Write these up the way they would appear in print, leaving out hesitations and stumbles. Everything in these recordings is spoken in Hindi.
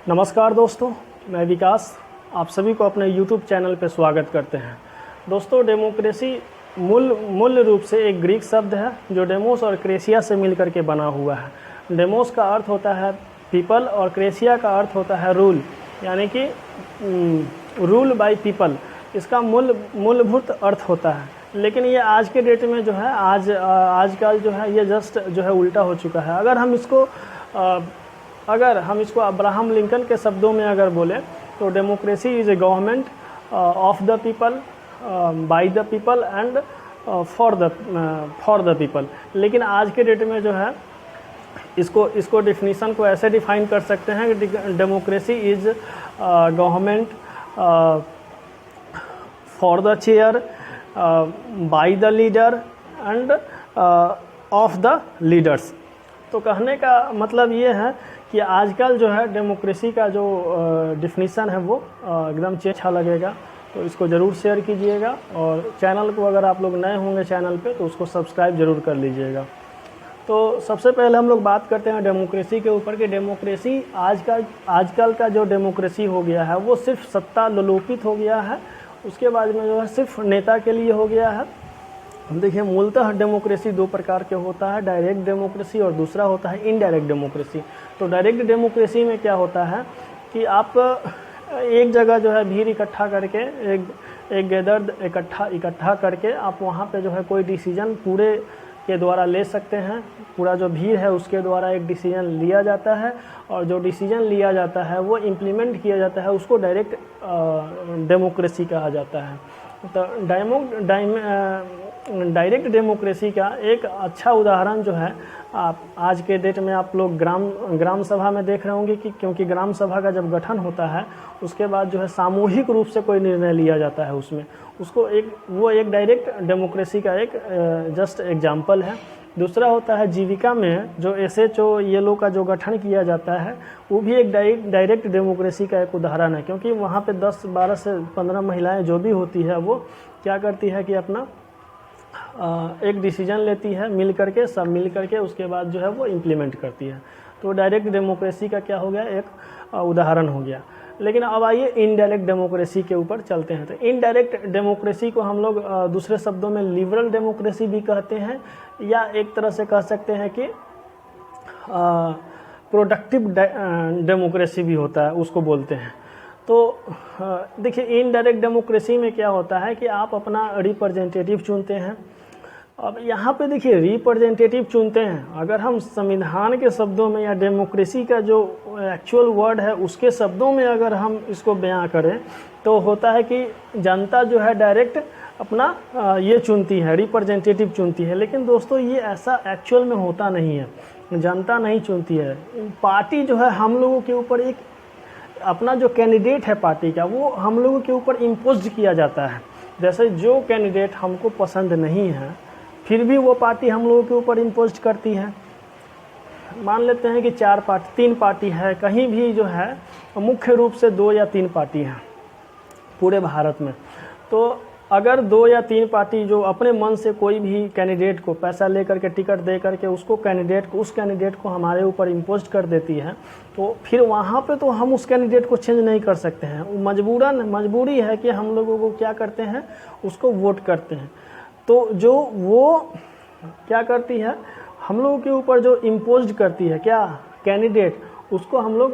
नमस्कार दोस्तों, मैं विकास आप सभी को अपने YouTube चैनल पर स्वागत करते हैं। दोस्तों, डेमोक्रेसी मूल रूप से एक ग्रीक शब्द है जो डेमोस और क्रेसिया से मिलकर के बना हुआ है। डेमोस का अर्थ होता है पीपल और क्रेसिया का अर्थ होता है रूल, यानी कि रूल बाय पीपल। इसका मूलभूत अर्थ होता है। लेकिन ये आज के डेट में जो है आजकल जो है ये जस्ट जो है उल्टा हो चुका है। अगर हम इसको अब्राहम लिंकन के शब्दों में अगर बोले तो democracy is a government of the people, by the people and for the people. लेकिन आज के डेट में जो है इसको डिफिनीसन को ऐसे डिफाइन कर सकते हैं कि democracy is government for the chair, by the leader end of the leaders. तो कहने का मतलब ये है कि आजकल जो है डेमोक्रेसी का जो डिफिनीसन है वो एकदम अच्छा लगेगा। तो इसको ज़रूर शेयर कीजिएगा और चैनल को अगर आप लोग नए होंगे चैनल पे तो उसको सब्सक्राइब ज़रूर कर लीजिएगा। तो सबसे पहले हम लोग बात करते हैं डेमोक्रेसी के ऊपर कि डेमोक्रेसी आजकल का जो डेमोक्रेसी हो गया है वो सिर्फ सत्ता लोलुपित हो गया है। उसके बाद में जो है सिर्फ नेता के लिए हो गया है। देखिए, मूलतः डेमोक्रेसी दो प्रकार के होता है, डायरेक्ट डेमोक्रेसी और दूसरा होता है इनडायरेक्ट डेमोक्रेसी। तो डायरेक्ट डेमोक्रेसी में क्या होता है कि आप एक जगह जो है भीड़ इकट्ठा करके एक गैदर इकट्ठा करके आप वहाँ पे जो है कोई डिसीजन पूरे के द्वारा ले सकते हैं। पूरा जो भीड़ है उसके द्वारा एक डिसीजन लिया जाता है और जो डिसीजन लिया जाता है वो इम्प्लीमेंट किया जाता है, उसको डायरेक्ट डेमोक्रेसी कहा जाता है। तो डायरेक्ट डेमोक्रेसी का एक अच्छा उदाहरण जो है आप आज के डेट में आप लोग ग्राम सभा में देख रहे होंगे कि क्योंकि ग्राम सभा का जब गठन होता है उसके बाद जो है सामूहिक रूप से कोई निर्णय लिया जाता है उसमें, वो एक डायरेक्ट डेमोक्रेसी का एक जस्ट एग्जाम्पल है। दूसरा होता है जीविका में जो SHO ये लोग का जो गठन किया जाता है वो भी एक डायरेक्ट डेमोक्रेसी का एक उदाहरण है, क्योंकि वहाँ पे 10, 12 से 15 महिलाएं जो भी होती है वो क्या करती है कि अपना एक डिसीजन लेती है सब मिल करके उसके बाद जो है वो इम्प्लीमेंट करती है। तो डायरेक्ट डेमोक्रेसी का क्या हो गया, एक उदाहरण हो गया। लेकिन अब आइए इनडायरेक्ट डेमोक्रेसी के ऊपर चलते हैं। तो इनडायरेक्ट डेमोक्रेसी को हम लोग दूसरे शब्दों में लिबरल डेमोक्रेसी भी कहते हैं, या एक तरह से कह सकते हैं कि प्रोडक्टिव डेमोक्रेसी भी होता है, उसको बोलते हैं। तो देखिए, इनडायरेक्ट डेमोक्रेसी में क्या होता है कि आप अपना रिप्रेजेंटेटिव चुनते हैं। अब यहाँ पे देखिए, रिप्रेजेंटेटिव चुनते हैं, अगर हम संविधान के शब्दों में या डेमोक्रेसी का जो एक्चुअल वर्ड है उसके शब्दों में अगर हम इसको बयां करें तो होता है कि जनता जो है डायरेक्ट अपना ये चुनती है, रिप्रेजेंटेटिव चुनती है। लेकिन दोस्तों, ये ऐसा एक्चुअल में होता नहीं है, जनता नहीं चुनती है। पार्टी जो है हम लोगों के ऊपर एक अपना जो कैंडिडेट है पार्टी का वो हम लोगों के ऊपर इम्पोज किया जाता है। जैसे जो कैंडिडेट हमको पसंद नहीं है फिर भी वो पार्टी हम लोगों के ऊपर इम्पोज करती है। मान लेते हैं कि 3 पार्टी है, कहीं भी जो है मुख्य रूप से 2 या 3 पार्टी हैं पूरे भारत में। तो अगर 2 या 3 पार्टी जो अपने मन से कोई भी कैंडिडेट को पैसा लेकर के टिकट दे करके उस कैंडिडेट को हमारे ऊपर इम्पोज कर देती है, तो फिर वहाँ पे तो हम उस कैंडिडेट को चेंज नहीं कर सकते हैं। मजबूरी है कि हम लोगों को क्या करते हैं, उसको वोट करते हैं। तो जो वो क्या करती है, हम लोगों के ऊपर जो इम्पोज करती है क्या कैंडिडेट, उसको हम लोग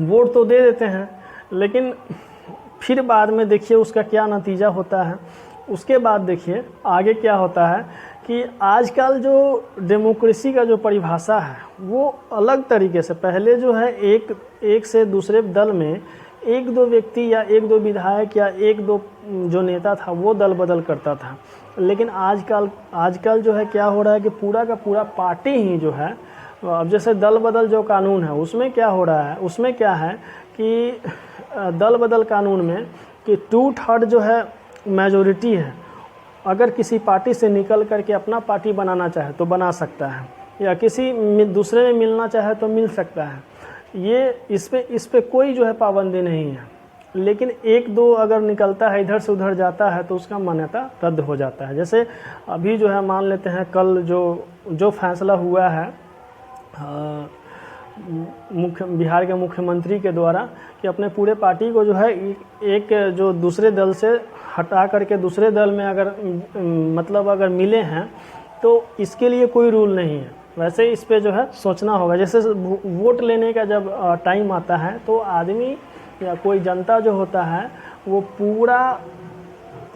वोट तो दे देते हैं, लेकिन फिर बाद में देखिए उसका क्या नतीजा होता है। उसके बाद देखिए आगे क्या होता है कि आजकल जो डेमोक्रेसी का जो परिभाषा है वो अलग तरीके से, पहले जो है एक से दूसरे दल में 1-2 व्यक्ति या 1-2 विधायक या 1-2 जो नेता था वो दल बदल करता था। लेकिन आजकल जो है क्या हो रहा है कि पूरा का पूरा पार्टी ही जो है, अब जैसे दल बदल जो कानून है उसमें क्या हो रहा है, उसमें क्या है कि दल बदल कानून में कि 2/3 जो है मेजोरिटी है, अगर किसी पार्टी से निकल करके अपना पार्टी बनाना चाहे तो बना सकता है, या किसी दूसरे में मिलना चाहे तो मिल सकता है। ये इस पे कोई जो है पाबंदी नहीं है। लेकिन 1-2 अगर निकलता है इधर से उधर जाता है तो उसका मान्यता रद्द हो जाता है। जैसे अभी जो है मान लेते हैं कल जो फैसला हुआ है बिहार के मुख्यमंत्री के द्वारा कि अपने पूरे पार्टी को जो है एक जो दूसरे दल से हटा करके दूसरे दल में अगर मतलब अगर मिले हैं तो इसके लिए कोई रूल नहीं है। वैसे इस पे जो है सोचना होगा। जैसे वोट लेने का जब टाइम आता है तो आदमी या कोई जनता जो होता है वो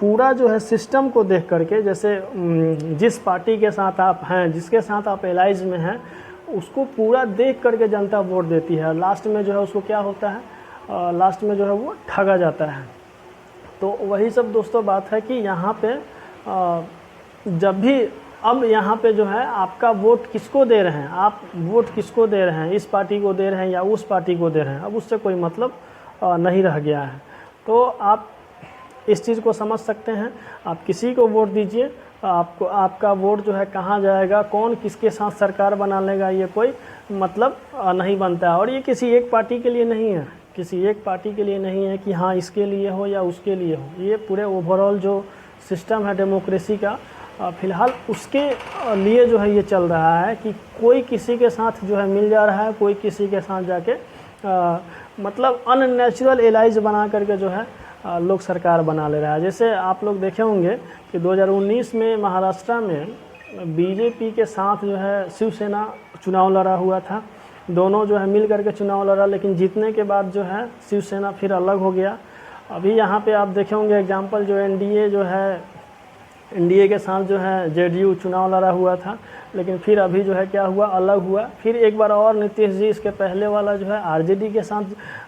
पूरा जो है सिस्टम को देख करके, जैसे जिस पार्टी के साथ आप हैं, जिसके साथ आप एलाइज में हैं, उसको पूरा देख करके जनता वोट देती है। लास्ट में जो है उसको क्या होता है, लास्ट में जो है वो ठगा जाता है। तो वही सब दोस्तों बात है कि यहाँ पे जब भी अब यहाँ पे जो है आपका वोट किसको दे रहे हैं, आप वोट किसको दे रहे हैं, इस पार्टी को दे रहे हैं या उस पार्टी को दे रहे हैं, अब उससे कोई मतलब नहीं रह गया है। तो आप इस चीज़ को समझ सकते हैं। आप किसी को वोट दीजिए, आपको आपका वोट जो है कहाँ जाएगा, कौन किसके साथ सरकार बना लेगा, ये कोई मतलब नहीं बनता है। और ये किसी एक पार्टी के लिए नहीं है, किसी एक पार्टी के लिए नहीं है कि हाँ इसके लिए हो या उसके लिए हो। ये पूरे ओवरऑल जो सिस्टम है डेमोक्रेसी का, फ़िलहाल उसके लिए जो है ये चल रहा है कि कोई किसी के साथ जो है मिल जा रहा है, कोई किसी के साथ जाके मतलब अननेचुरल एलाइज बना करके जो है लोग सरकार बना ले रहा है। जैसे आप लोग देखे होंगे कि 2019 में महाराष्ट्र में बीजेपी के साथ जो है शिवसेना चुनाव लड़ा हुआ था। दोनों जो है मिल करके चुनाव लड़ा, लेकिन जीतने के बाद जो है शिवसेना फिर अलग हो गया। अभी यहाँ पे आप देखे होंगे एग्जाम्पल, जो एनडीए जो है, एनडीए के साथ जो है जेडीयू चुनाव लड़ा हुआ था, लेकिन फिर अभी जो है क्या हुआ, अलग हुआ। फिर एक बार और नीतीश जी इसके पहले वाला जो है आरजेडी के साथ,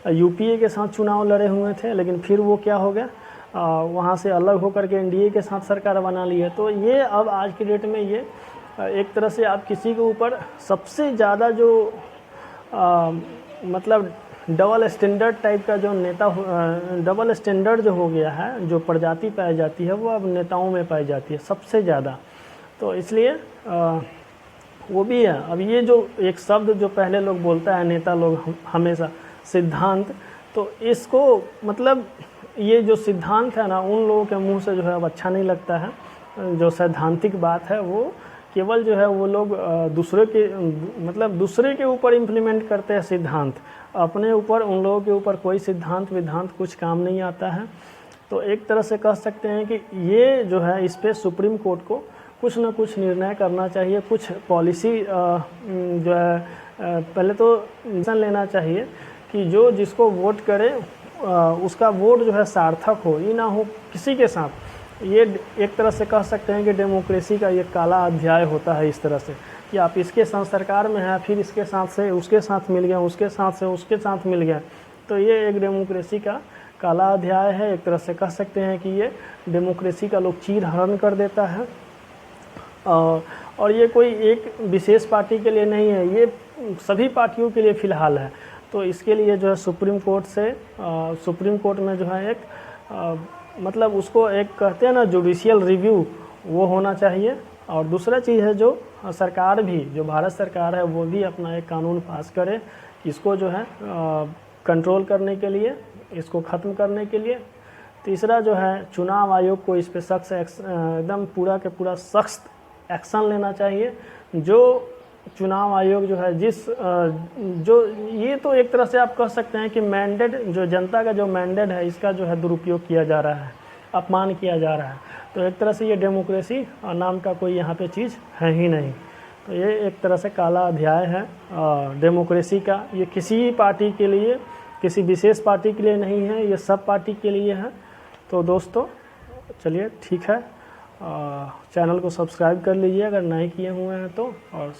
यूपीए के साथ चुनाव लड़े हुए थे, लेकिन फिर वो क्या हो गया, वहाँ से अलग होकर के एनडीए के साथ सरकार बना ली है। तो ये अब आज की डेट में ये एक तरह से आप किसी के ऊपर सबसे ज़्यादा जो मतलब डबल स्टैंडर्ड टाइप का जो नेता, डबल स्टैंडर्ड जो हो गया है, जो प्रजाति पाई जाती है वो अब नेताओं में पाई जाती है सबसे ज़्यादा। तो इसलिए वो भी है। अब ये जो एक शब्द जो पहले लोग बोलता है नेता लोग हमेशा, सिद्धांत, तो इसको मतलब ये जो सिद्धांत है ना, उन लोगों के मुंह से जो है अब अच्छा नहीं लगता है। जो सैद्धांतिक बात है वो केवल जो है वो लोग दूसरे के मतलब दूसरे के ऊपर इम्प्लीमेंट करते हैं सिद्धांत, अपने ऊपर, उन लोगों के ऊपर कोई सिद्धांत विधांत कुछ काम नहीं आता है। तो एक तरह से कह सकते हैं कि ये जो है इस पे सुप्रीम कोर्ट को कुछ ना कुछ निर्णय करना चाहिए, कुछ पॉलिसी जो है पहले तो डिसीजन लेना चाहिए कि जो जिसको वोट करे उसका वोट जो है सार्थक हो, ये ना हो किसी के साथ। ये एक तरह से कह सकते हैं कि डेमोक्रेसी का ये काला अध्याय होता है, इस तरह से कि आप इसके साथ सरकार में हैं, फिर इसके साथ से उसके साथ मिल गया, उसके साथ से उसके साथ मिल गया। तो ये एक डेमोक्रेसी का काला अध्याय है। एक तरह से कह सकते हैं कि ये डेमोक्रेसी का लोग चीर हरण कर देता है। और ये कोई एक विशेष पार्टी के लिए नहीं है, ये सभी पार्टियों के लिए फ़िलहाल है। तो इसके लिए जो है सुप्रीम कोर्ट में जो है एक मतलब उसको एक कहते हैं ना जुडिशियल रिव्यू, वो होना चाहिए। और दूसरा चीज़ है जो सरकार भी, जो भारत सरकार है वो भी अपना एक कानून पास करे इसको जो है कंट्रोल करने के लिए, इसको ख़त्म करने के लिए। तीसरा जो है चुनाव आयोग को इस पर सख्त एकदम पूरा के पूरा सख्त एक्शन लेना चाहिए। जो चुनाव आयोग जो है जो ये तो एक तरह से आप कह सकते हैं कि मैंडेट, जो जनता का जो मैंडेट है, इसका जो है दुरुपयोग किया जा रहा है, अपमान किया जा रहा है। तो एक तरह से ये डेमोक्रेसी नाम का कोई यहाँ पे चीज़ है ही नहीं। तो ये एक तरह से काला अध्याय है डेमोक्रेसी का। ये किसी पार्टी के लिए, किसी विशेष पार्टी के लिए नहीं है, ये सब पार्टी के लिए है। तो दोस्तों चलिए ठीक है, चैनल को सब्सक्राइब कर लीजिए अगर नहीं किए हुए हैं तो, और